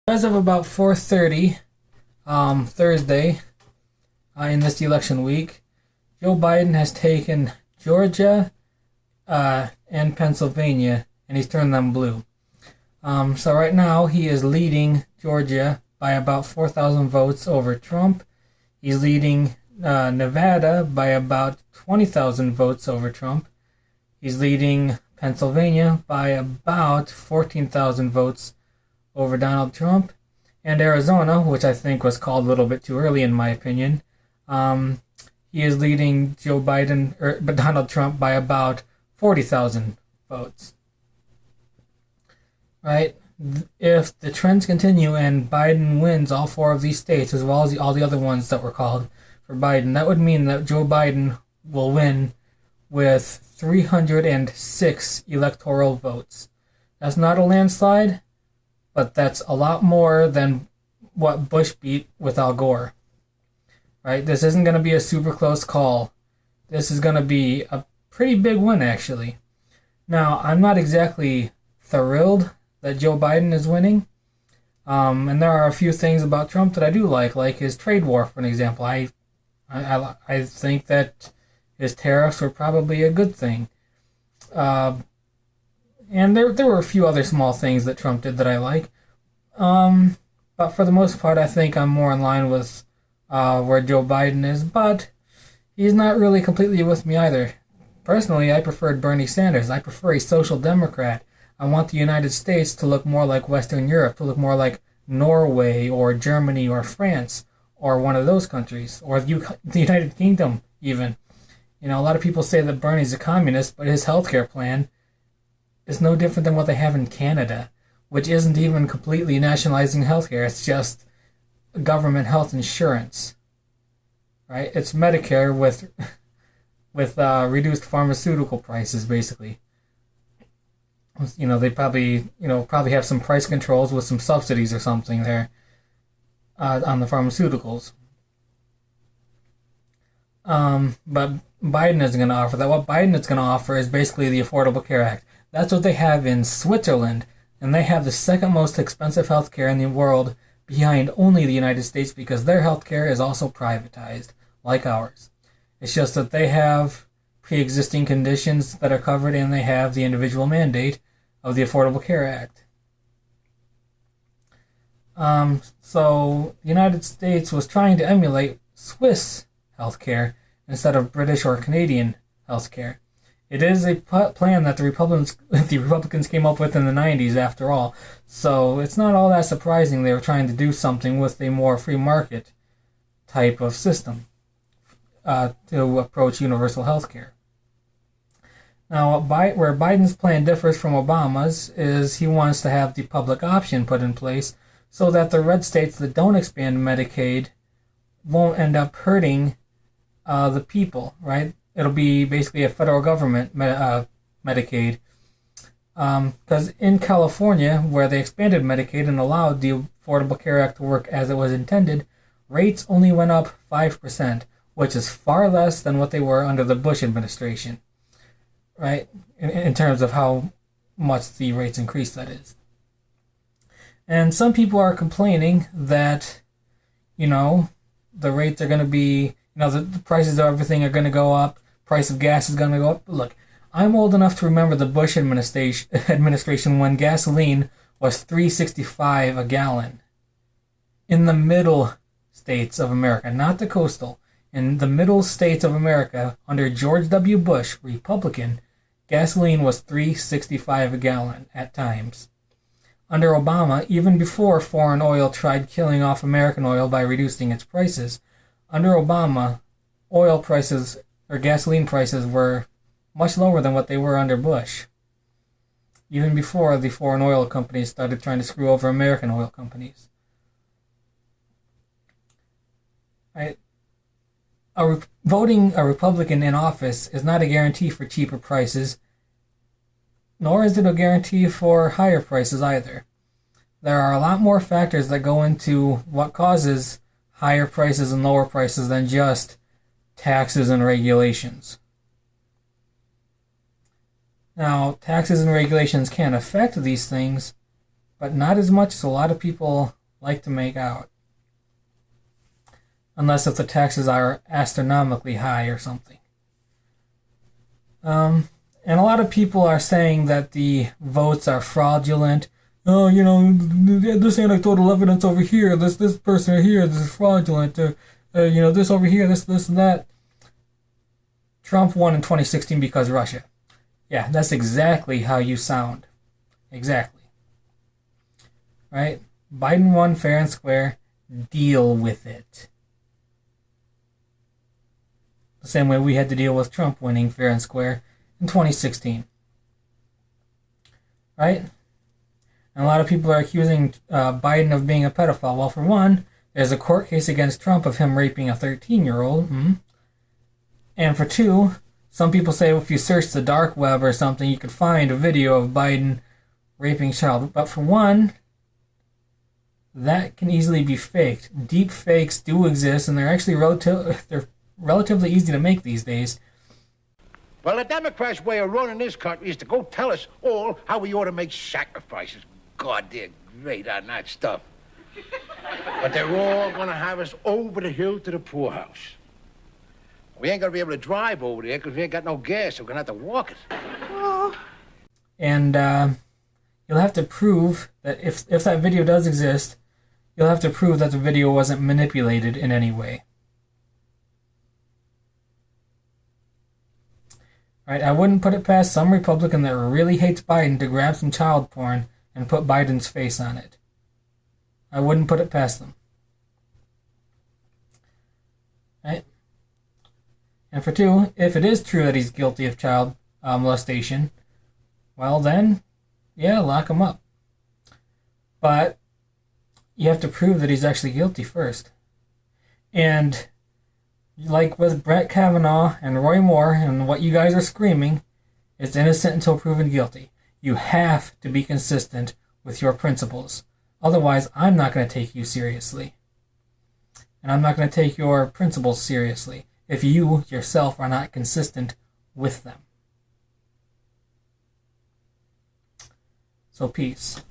As of about 4:30 Thursday, in this election week, Joe Biden has taken Georgia and Pennsylvania, and he's turned them blue. So right now he is leading Georgia by about 4,000 votes over Trump. He's leading Nevada by about 20,000 votes over Trump. He's leading Pennsylvania by about 14,000 votes over Donald Trump. And Arizona, which I think was called a little bit too early in my opinion, he is leading Donald Trump by about 40,000 votes. Right? If the trends continue and Biden wins all four of these states, as well as all the other ones that were called for Biden, that would mean that Joe Biden will win with 306 electoral votes. That's not a landslide, but that's a lot more than what Bush beat with Al Gore. Right? This isn't going to be a super close call. This is going to be a pretty big win, actually. Now, I'm not exactly thrilled that Joe Biden is winning. And there are a few things about Trump that I do like his trade war, for an example. I think that his tariffs were probably a good thing. And there were a few other small things that Trump did that I like. But for the most part, I think I'm more in line with where Joe Biden is. But he's not really completely with me either. Personally, I preferred Bernie Sanders. I prefer a social democrat. I want the United States to look more like Western Europe, to look more like Norway or Germany or France or one of those countries, or the United Kingdom even. You know, a lot of people say that Bernie's a communist, but his healthcare plan is no different than what they have in Canada, which isn't even completely nationalizing healthcare. It's just government health insurance, right? It's Medicare with reduced pharmaceutical prices, basically. You know, they probably have some price controls with some subsidies or something there on the pharmaceuticals. But Biden isn't going to offer that. What Biden is going to offer is basically the Affordable Care Act. That's what they have in Switzerland, and they have the second most expensive healthcare in the world, behind only the United States, because their healthcare is also privatized, like ours. It's just that they have pre-existing conditions that are covered, and they have the individual mandate of the Affordable Care Act. So the United States was trying to emulate Swiss healthcare instead of British or Canadian healthcare. It is a plan that the Republicans came up with in the 90s, after all. So it's not all that surprising they were trying to do something with a more free market type of system to approach universal health care. Now, where Biden's plan differs from Obama's is he wants to have the public option put in place so that the red states that don't expand Medicaid won't end up hurting the people, right? It'll be basically a federal government Medicaid. Because in California, where they expanded Medicaid and allowed the Affordable Care Act to work as it was intended, rates only went up 5%, which is far less than what they were under the Bush administration, right? In terms of how much the rates increased, that is. And some people are complaining that, the rates are going to be, the prices of everything are going to go up. Price of gas is going to go up. Look, I'm old enough to remember the Bush administration when gasoline was $3.65 a gallon. In the middle states of America, not the coastal, in the middle states of America, under George W. Bush, Republican, gasoline was $3.65 a gallon at times. Under Obama, even before foreign oil tried killing off American oil by reducing its prices, under Obama, oil prices or gasoline prices were much lower than what they were under Bush, even before the foreign oil companies started trying to screw over American oil companies. Right? Voting a Republican in office is not a guarantee for cheaper prices, nor is it a guarantee for higher prices either. There are a lot more factors that go into what causes higher prices and lower prices than just taxes and regulations. Now, taxes and regulations can affect these things, but not as much as a lot of people like to make out. Unless if the taxes are astronomically high or something. And a lot of people are saying that the votes are fraudulent. Oh, this anecdotal evidence over here, this person here, this is fraudulent. This over here, this and that. Trump won in 2016 because of Russia. Yeah, that's exactly how you sound. Exactly. Right? Biden won fair and square. Deal with it. The same way we had to deal with Trump winning fair and square in 2016. Right? And a lot of people are accusing Biden of being a pedophile. Well, for one, there's a court case against Trump of him raping a 13-year-old. And for two, some people say if you search the dark web or something, you could find a video of Biden raping a child. But for one, that can easily be faked. Deep fakes do exist, and they're actually relatively easy to make these days. Well, the Democrats' way of running this country is to go tell us all how we ought to make sacrifices. God, they're great on that stuff. But they're all going to have us over the hill to the poorhouse. We ain't going to be able to drive over there because we ain't got no gas, so we're going to have to walk it. Oh. And you'll have to prove that if that video does exist, you'll have to prove that the video wasn't manipulated in any way. Right? I wouldn't put it past some Republican that really hates Biden to grab some child porn and put Biden's face on it. I wouldn't put it past them. Right? And for two, if it is true that he's guilty of child molestation, well then, yeah, lock him up. But you have to prove that he's actually guilty first. And like with Brett Kavanaugh and Roy Moore and what you guys are screaming, it's innocent until proven guilty. You have to be consistent with your principles. Otherwise, I'm not going to take you seriously. And I'm not going to take your principles seriously if you yourself are not consistent with them. So peace.